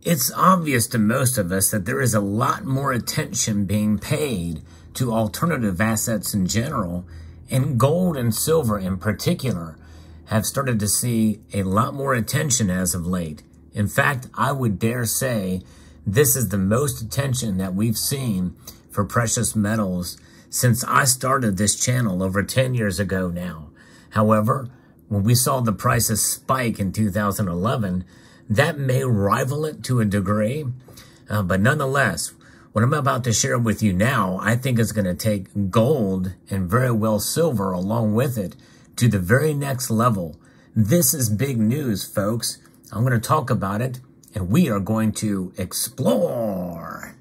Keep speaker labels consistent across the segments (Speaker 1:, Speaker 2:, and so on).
Speaker 1: It's obvious to most of us that there is a lot more attention being paid to alternative assets in general, and gold and silver in particular have started to see a lot more attention as of late. In fact, I would dare say this is the most attention that we've seen for precious metals since I started this channel over 10 years ago now. However, when we saw the prices spike in 2011, that may rival it to a degree, but nonetheless, what I'm about to share with you now, I think is going to take gold and very well silver along with it to the very next level. This is big news, folks. I'm going to talk about it, and we are going to explore.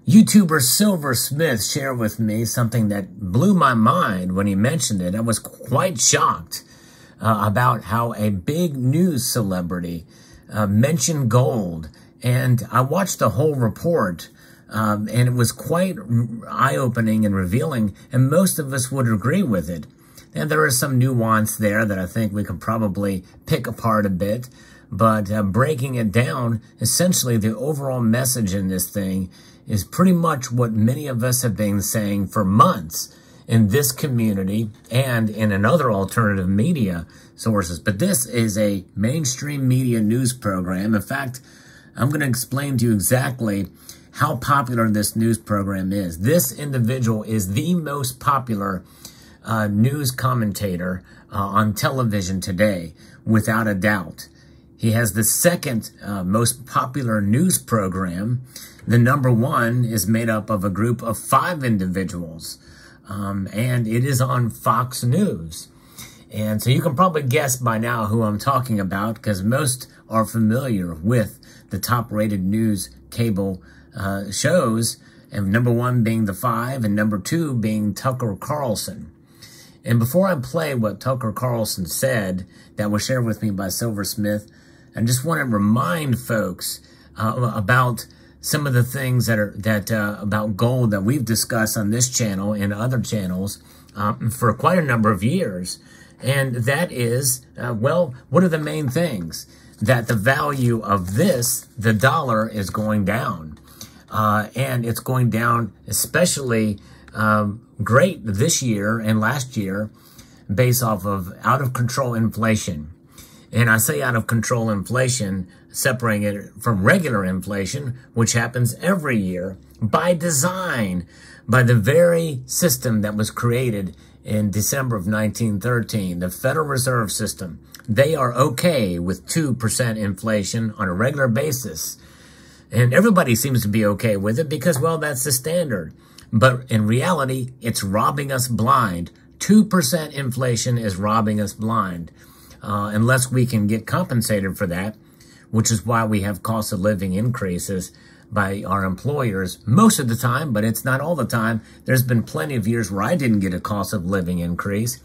Speaker 1: YouTuber Silver Smith shared with me something that blew my mind when he mentioned it. I was quite shocked about how a big news celebrity mentioned gold. And I watched the whole report, and it was quite eye-opening and revealing, and most of us would agree with it. And there is some nuance there that I think we could probably pick apart a bit. But breaking it down, essentially the overall message in this thing is pretty much what many of us have been saying for months in this community and in another alternative media sources. But this is a mainstream media news program. In fact, I'm going to explain to you exactly how popular this news program is. This individual is the most popular news commentator on television today, without a doubt. He has the second most popular news program. The number one is made up of a group of 5 individuals, and it is on Fox News. And so you can probably guess by now who I'm talking about, because most are familiar with the top-rated news cable shows, and number 1 being The 5, and number 2 being Tucker Carlson. And before I play what Tucker Carlson said that was shared with me by Silver Smith, I just want to remind folks about some of the things about gold that we've discussed on this channel and other channels for quite a number of years. And that is, well, what are the main things? That the value of the dollar is going down. And it's going down especially great this year and last year based off of out-of-control inflation. And I say out-of-control inflation, separating it from regular inflation, which happens every year by design, by the very system that was created in December of 1913, the Federal Reserve System. They are okay with 2% inflation on a regular basis. And everybody seems to be okay with it because, well, that's the standard. But in reality, it's robbing us blind. 2% inflation is robbing us blind. Unless we can get compensated for that, which is why we have cost of living increases by our employers most of the time, but it's not all the time. There's been plenty of years where I didn't get a cost of living increase.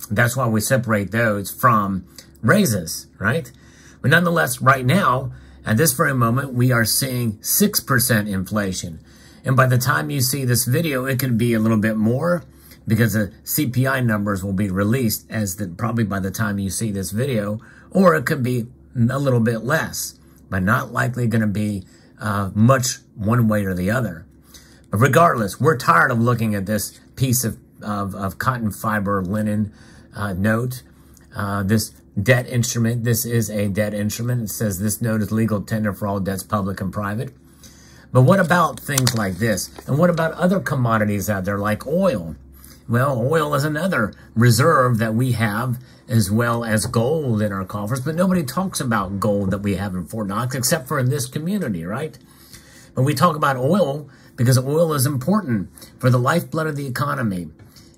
Speaker 1: That's why we separate those from raises, right? But nonetheless, right now, at this very moment, we are seeing 6% inflation. And by the time you see this video, it could be a little bit more, because the CPI numbers will be released probably by the time you see this video, or it could be a little bit less, but not likely going to be much one way or the other. But regardless, we're tired of looking at this piece of cotton fiber linen note, this debt instrument. This is a debt instrument. It says this note is legal tender for all debts, public and private. But what about things like this? And what about other commodities out there like oil? Well, oil is another reserve that we have, as well as gold in our coffers. But nobody talks about gold that we have in Fort Knox, except for in this community, right? But we talk about oil because oil is important for the lifeblood of the economy.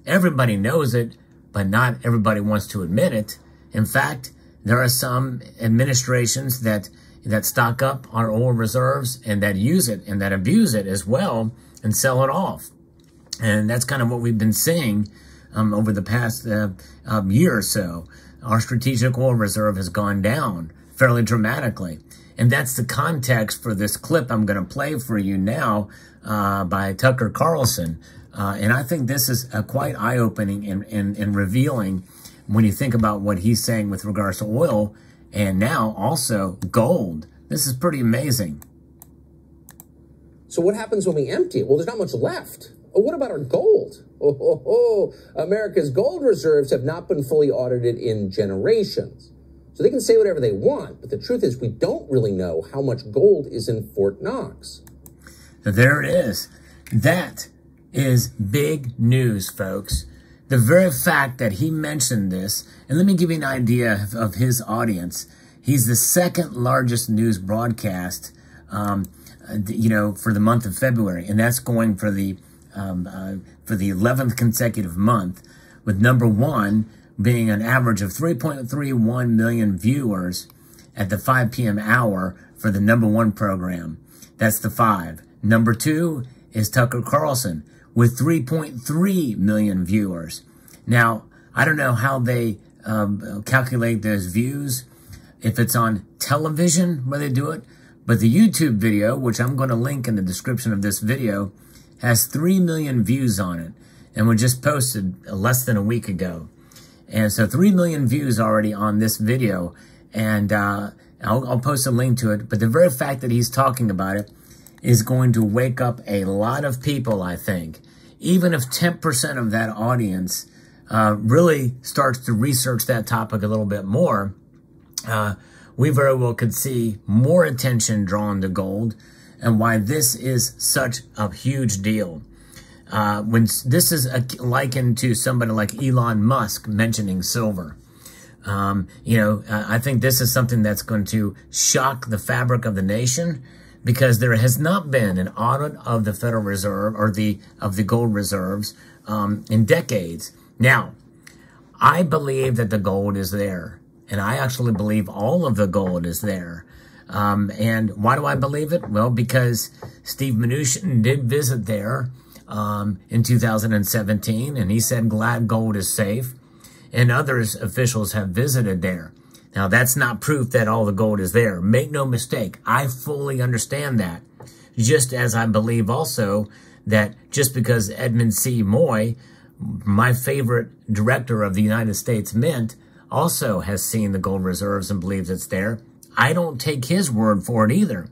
Speaker 1: Everybody knows it, but not everybody wants to admit it. In fact, there are some administrations that stock up our oil reserves and that use it and that abuse it as well and sell it off. And that's kind of what we've been seeing over the past year or so. Our strategic oil reserve has gone down fairly dramatically. And that's the context for this clip I'm going to play for you now by Tucker Carlson. And I think this is quite eye-opening and revealing when you think about what he's saying with regards to oil and now also gold. This is pretty amazing.
Speaker 2: So what happens when we empty it? Well, there's not much left. Oh, what about our gold? America's gold reserves have not been fully audited in generations. So they can say whatever they want, but the truth is we don't really know how much gold is in Fort Knox.
Speaker 1: There it is. That is big news, folks. The very fact that he mentioned this, and let me give you an idea of his audience. He's the second largest news broadcast, you know, for the month of February, and that's going for the 11th consecutive month, with number one being an average of 3.31 million viewers at the 5 p.m. hour for the number one program. That's the 5. Number 2 is Tucker Carlson with 3.3 million viewers. Now, I don't know how they calculate those views, if it's on television where they do it, but the YouTube video, which I'm going to link in the description of this video, has 3 million views on it, and was just posted less than a week ago. And so 3 million views already on this video, and I'll post a link to it. But the very fact that he's talking about it is going to wake up a lot of people, I think. Even if 10% of that audience really starts to research that topic a little bit more, we very well could see more attention drawn to gold and why this is such a huge deal. When this is likened to somebody like Elon Musk mentioning silver. You know, I think this is something that's going to shock the fabric of the nation, because there has not been an audit of the Federal Reserve or of the gold reserves in decades. Now, I believe that the gold is there, and I actually believe all of the gold is there. And why do I believe it? Well, because Steve Mnuchin did visit there in 2017, and he said glad gold is safe, and others officials have visited there. Now, that's not proof that all the gold is there. Make no mistake, I fully understand that. Just as I believe also that just because Edmund C. Moy, my favorite director of the United States Mint, also has seen the gold reserves and believes it's there, I don't take his word for it either.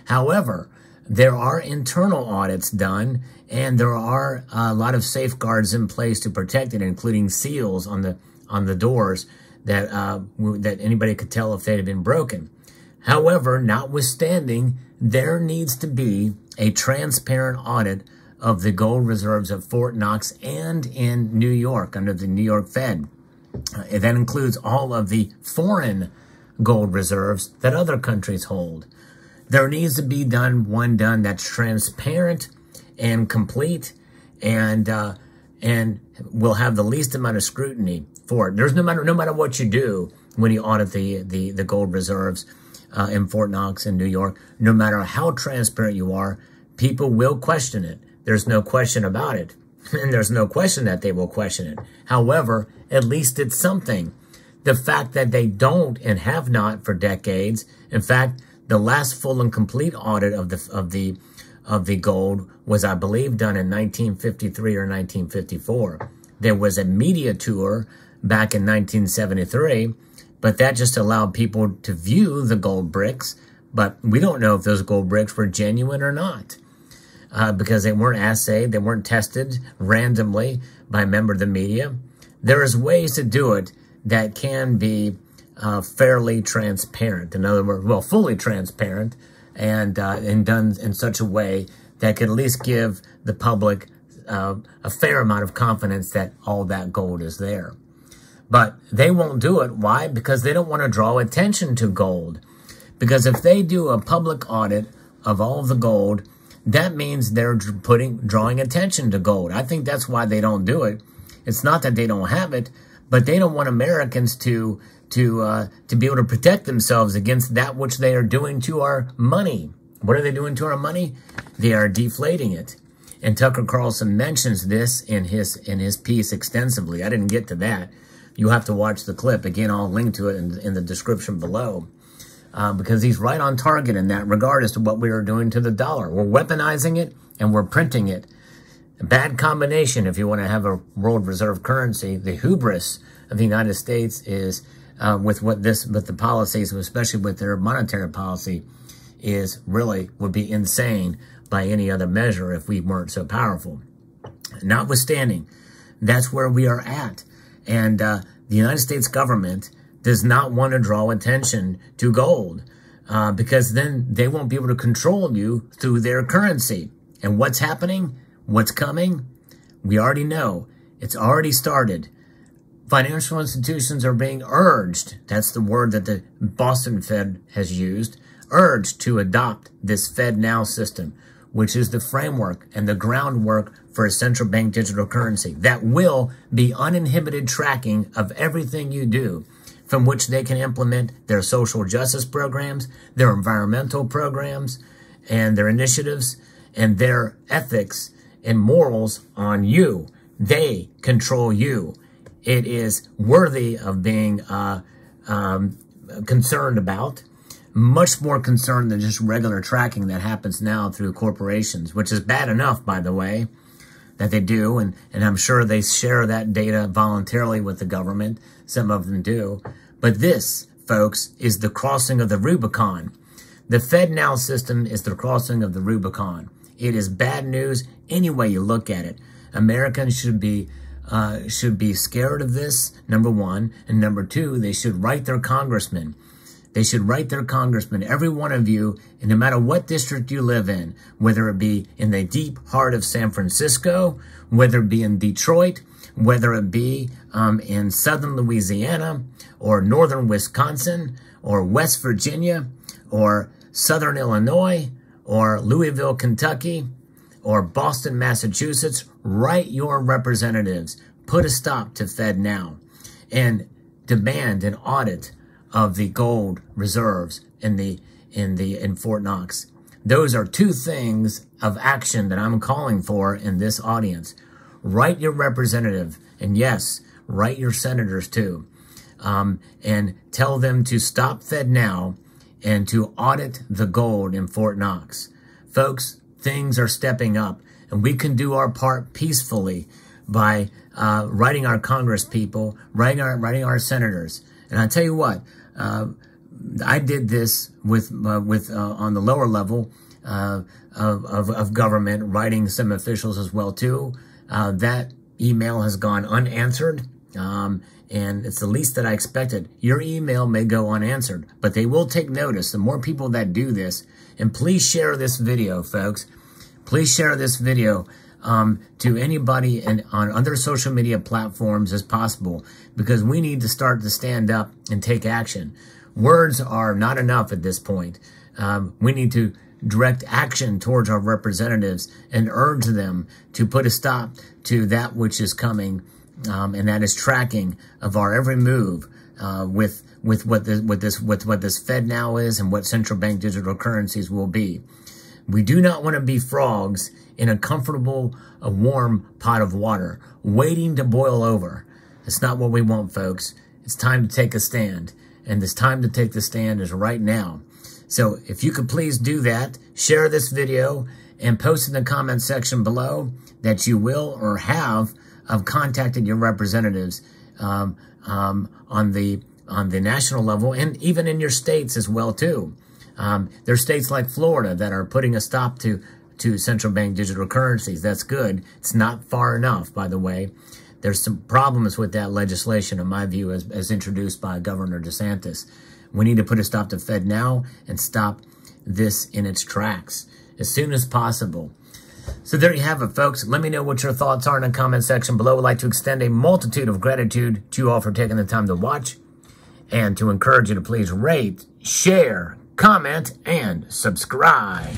Speaker 1: However, there are internal audits done, and there are a lot of safeguards in place to protect it, including seals on the doors that that anybody could tell if they had been broken. However, notwithstanding, there needs to be a transparent audit of the gold reserves at Fort Knox and in New York under the New York Fed. That includes all of the foreign gold reserves that other countries hold. There needs to be one done that's transparent and complete, and will have the least amount of scrutiny for it. There's no matter what you do when you audit the gold reserves in Fort Knox in New York, no matter how transparent you are, people will question it. There's no question about it, and there's no question that they will question it. However, at least it's something. The fact that they don't and have not for decades, in fact, the last full and complete audit of the gold was, I believe, done in 1953 or 1954. There was a media tour back in 1973, but that just allowed people to view the gold bricks. But we don't know if those gold bricks were genuine or not, because they weren't assayed, they weren't tested randomly by a member of the media. There is ways to do it that can be fairly transparent. In other words, well, fully transparent, and done in such a way that could at least give the public a fair amount of confidence that all that gold is there. But they won't do it. Why? Because they don't want to draw attention to gold. Because if they do a public audit of all of the gold, that means they're drawing attention to gold. I think that's why they don't do it. It's not that they don't have it, but they don't want Americans to be able to protect themselves against that which they are doing to our money. What are they doing to our money? They are deflating it. And Tucker Carlson mentions this in his piece extensively. I didn't get to that. You have to watch the clip. Again, I'll link to it in the description below. because he's right on target in that regard as to what we are doing to the dollar. We're weaponizing it and we're printing it. A bad combination if you want to have a world reserve currency. The hubris of the United States is with the policies, especially with their monetary policy, is really would be insane by any other measure if we weren't so powerful. Notwithstanding, that's where we are at. And the United States government does not want to draw attention to gold because then they won't be able to control you through their currency. And what's happening? What's coming? We already know. It's already started. Financial institutions are being urged, that's the word that the Boston Fed has used, urged to adopt this FedNow system, which is the framework and the groundwork for a central bank digital currency that will be uninhibited tracking of everything you do, from which they can implement their social justice programs, their environmental programs, and their initiatives, and their ethics and morals on you. They control you. It is worthy of being concerned about, much more concerned than just regular tracking that happens now through corporations, which is bad enough, by the way, that they do, and I'm sure they share that data voluntarily with the government. Some of them do. But this, folks, is the crossing of the Rubicon. The FedNow system is the crossing of the Rubicon. It is bad news any way you look at it. Americans should be scared of this, number one. And number two, they should write their congressmen. They should write their congressmen, every one of you, and no matter what district you live in, whether it be in the deep heart of San Francisco, whether it be in Detroit, whether it be in southern Louisiana, or northern Wisconsin, or West Virginia, or southern Illinois, or Louisville, Kentucky, or Boston, Massachusetts, write your representatives. Put a stop to FedNow and demand an audit of the gold reserves in Fort Knox. Those are two things of action that I'm calling for in this audience. Write your representative, and yes, write your senators too, and tell them to stop FedNow and to audit the gold in Fort Knox. Folks, things are stepping up, and we can do our part peacefully by writing our Congress people, writing our senators. And I tell you what, I did this with on the lower level of government, writing some officials as well too. That email has gone unanswered, and it's the least that I expected. Your email may go unanswered, but they will take notice. The more people that do this, and please share this video, folks. Please share this video to anybody on other social media platforms as possible, because we need to start to stand up and take action. Words are not enough at this point. We need to direct action towards our representatives and urge them to put a stop to that which is coming, and that is tracking of our every move with what this FedNow is and what central bank digital currencies will be. We do not want to be frogs in a comfortable, warm pot of water, waiting to boil over. It's not what we want, folks. It's time to take a stand. And this time to take the stand is right now. So if you could please do that, share this video, and post in the comment section below that you will or have contacted your representatives on the national level, and even in your states as well too. There are states like Florida that are putting a stop to central bank digital currencies. That's good. It's not far enough, by the way. There's some problems with that legislation, in my view, as introduced by Governor DeSantis. We need to put a stop to FedNow and stop this in its tracks as soon as possible. So there you have it, folks. Let me know what your thoughts are in the comment section below. I'd like to extend a multitude of gratitude to you all for taking the time to watch, and to encourage you to please rate, share, comment, and subscribe.